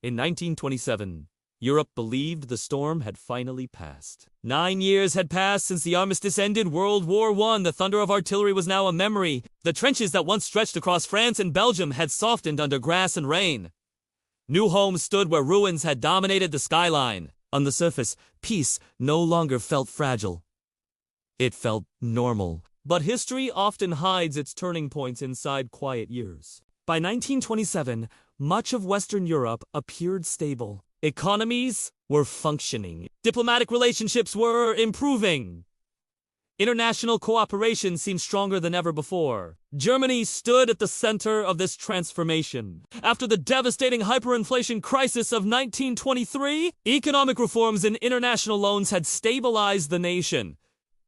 In 1927, Europe believed the storm had finally passed. 9 years had passed since the armistice ended World War I. The thunder of artillery was now a memory. The trenches that once stretched across France and Belgium had softened under grass and rain. New homes stood where ruins had dominated the skyline. On the surface, peace no longer felt fragile. It felt normal. But history often hides its turning points inside quiet years. By 1927, much of Western Europe appeared stable. Economies were functioning. Diplomatic relationships were improving. International cooperation seemed stronger than ever before. Germany stood at the center of this transformation. After the devastating hyperinflation crisis of 1923, economic reforms and international loans had stabilized the nation.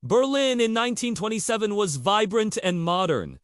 Berlin in 1927 was vibrant and modern.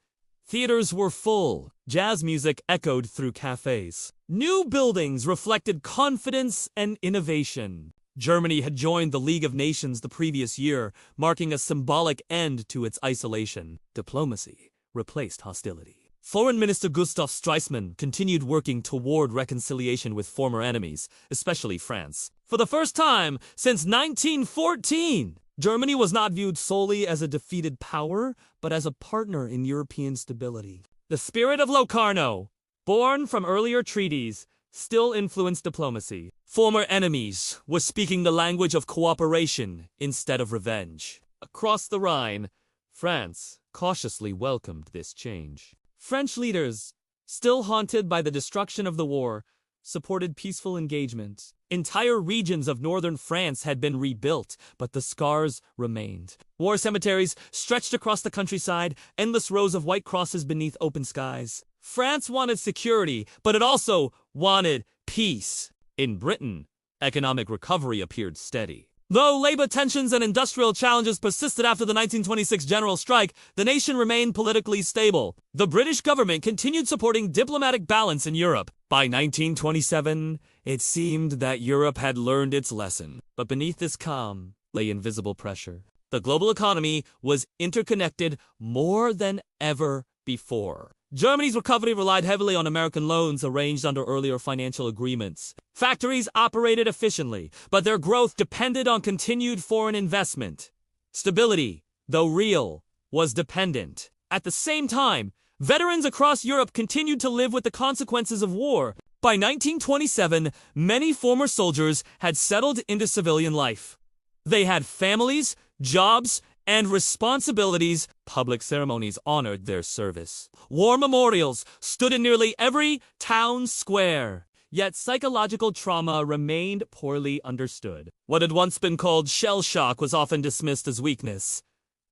Theaters were full. Jazz music echoed through cafes. New buildings reflected confidence and innovation. Germany had joined the League of Nations the previous year, marking a symbolic end to its isolation. Diplomacy replaced hostility. Foreign Minister Gustav Stresemann continued working toward reconciliation with former enemies, especially France. For the first time since 1914, Germany was not viewed solely as a defeated power, but as a partner in European stability. The spirit of Locarno, born from earlier treaties, still influenced diplomacy. Former enemies were speaking the language of cooperation instead of revenge. Across the Rhine, France cautiously welcomed this change. French leaders, still haunted by the destruction of the war, supported peaceful engagement. Entire regions of northern France had been rebuilt, but the scars remained. War cemeteries stretched across the countryside, endless rows of white crosses beneath open skies. France wanted security, but it also wanted peace. In Britain, economic recovery appeared steady. Though labor tensions and industrial challenges persisted after the 1926 general strike, the nation remained politically stable. The British government continued supporting diplomatic balance in Europe. By 1927, it seemed that Europe had learned its lesson. But beneath this calm lay invisible pressure. The global economy was interconnected more than ever before. Germany's recovery relied heavily on American loans arranged under earlier financial agreements. Factories operated efficiently, but their growth depended on continued foreign investment. Stability, though real, was dependent. At the same time, veterans across Europe continued to live with the consequences of war. By 1927, many former soldiers had settled into civilian life. They had families, jobs, and responsibilities. Public ceremonies honored their service. War memorials stood in nearly every town square. Yet psychological trauma remained poorly understood. What had once been called shell shock was often dismissed as weakness.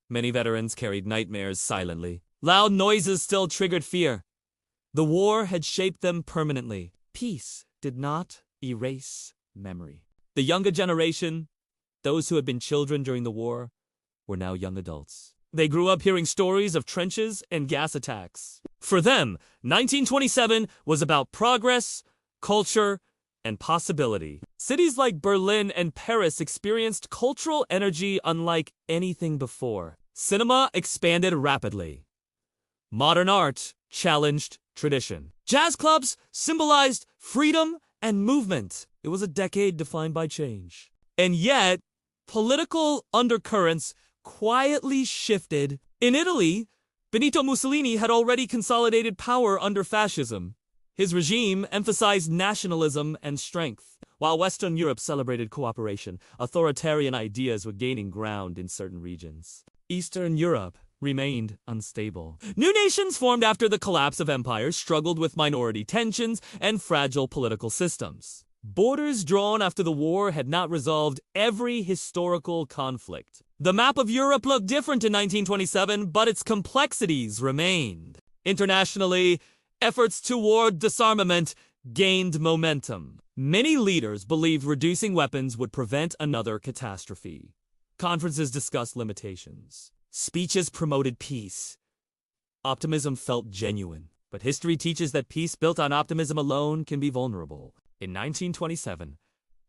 Many veterans carried nightmares silently. Loud noises still triggered fear. The war had shaped them permanently. Peace did not erase memory. The younger generation, those who had been children during the war, were now young adults. They grew up hearing stories of trenches and gas attacks. For them, 1927 was about progress, culture, and possibility. Cities like Berlin and Paris experienced cultural energy unlike anything before. Cinema expanded rapidly. Modern art challenged tradition. Jazz clubs symbolized freedom and movement. It was a decade defined by change. And yet, political undercurrents quietly shifted. In Italy, Benito Mussolini had already consolidated power under fascism. His regime emphasized nationalism and strength. While Western Europe celebrated cooperation, authoritarian ideas were gaining ground in certain regions. Eastern Europe remained unstable. New nations formed after the collapse of empires struggled with minority tensions and fragile political systems. Borders drawn after the war had not resolved every historical conflict. The map of Europe looked different in 1927, but its complexities remained. Internationally, efforts toward disarmament gained momentum. Many leaders believed reducing weapons would prevent another catastrophe. Conferences discussed limitations. Speeches promoted peace. Optimism felt genuine, but history teaches that peace built on optimism alone can be vulnerable. In 1927,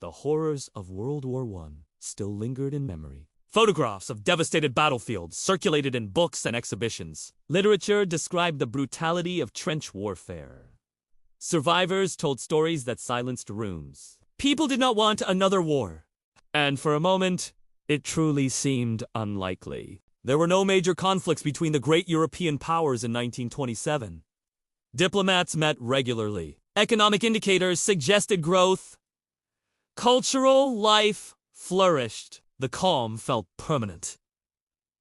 the horrors of World War I still lingered in memory. Photographs of devastated battlefields circulated in books and exhibitions. Literature described the brutality of trench warfare. Survivors told stories that silenced rooms. People did not want another war. And for a moment, it truly seemed unlikely. There were no major conflicts between the great European powers in 1927. Diplomats met regularly. Economic indicators suggested growth. Cultural life flourished. The calm felt permanent.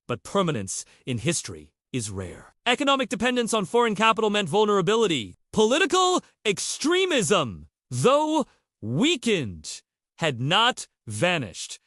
But permanence in history is rare. Economic dependence on foreign capital meant vulnerability. Political extremism, though weakened, had not vanished.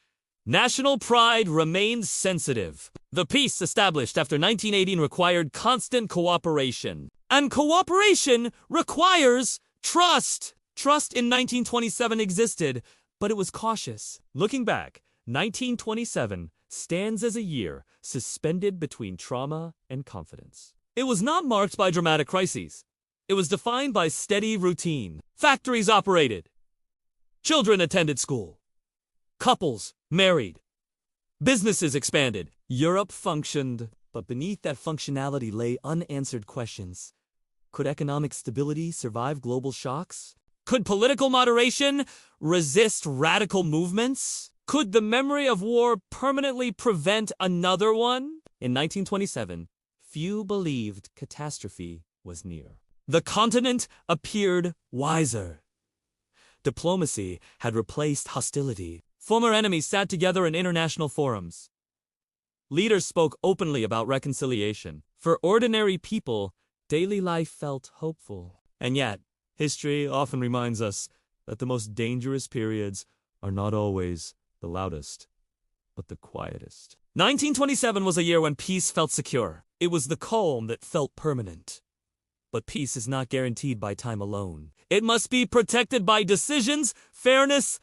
National pride remained sensitive. The peace established after 1918 required constant cooperation. And cooperation requires trust. Trust in 1927 existed, but it was cautious. Looking back, 1927 stands as a year suspended between trauma and confidence. It was not marked by dramatic crises. It was defined by steady routine. Factories operated. Children attended school. Couples married. Businesses expanded. Europe functioned, but beneath that functionality lay unanswered questions. Could economic stability survive global shocks? Could political moderation resist radical movements? Could the memory of war permanently prevent another one? In 1927, few believed catastrophe was near. The continent appeared wiser. Diplomacy had replaced hostility. Former enemies sat together in international forums. Leaders spoke openly about reconciliation. For ordinary people, daily life felt hopeful. And yet, history often reminds us that the most dangerous periods are not always the loudest, but the quietest. 1927 was a year when peace felt secure. It was the calm that felt permanent. But peace is not guaranteed by time alone. It must be protected by decisions, fairness,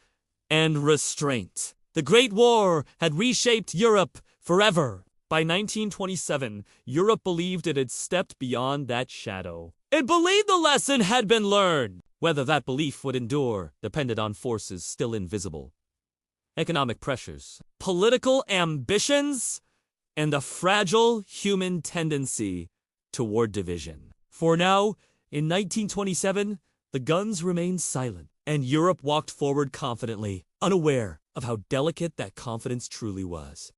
and restraint. The Great War had reshaped Europe forever. By 1927, Europe believed it had stepped beyond that shadow. It believed the lesson had been learned. Whether that belief would endure depended on forces still invisible. Economic pressures, political ambitions, and a fragile human tendency toward division. For now, in 1927, the guns remained silent, and Europe walked forward confidently, unaware of how delicate that confidence truly was.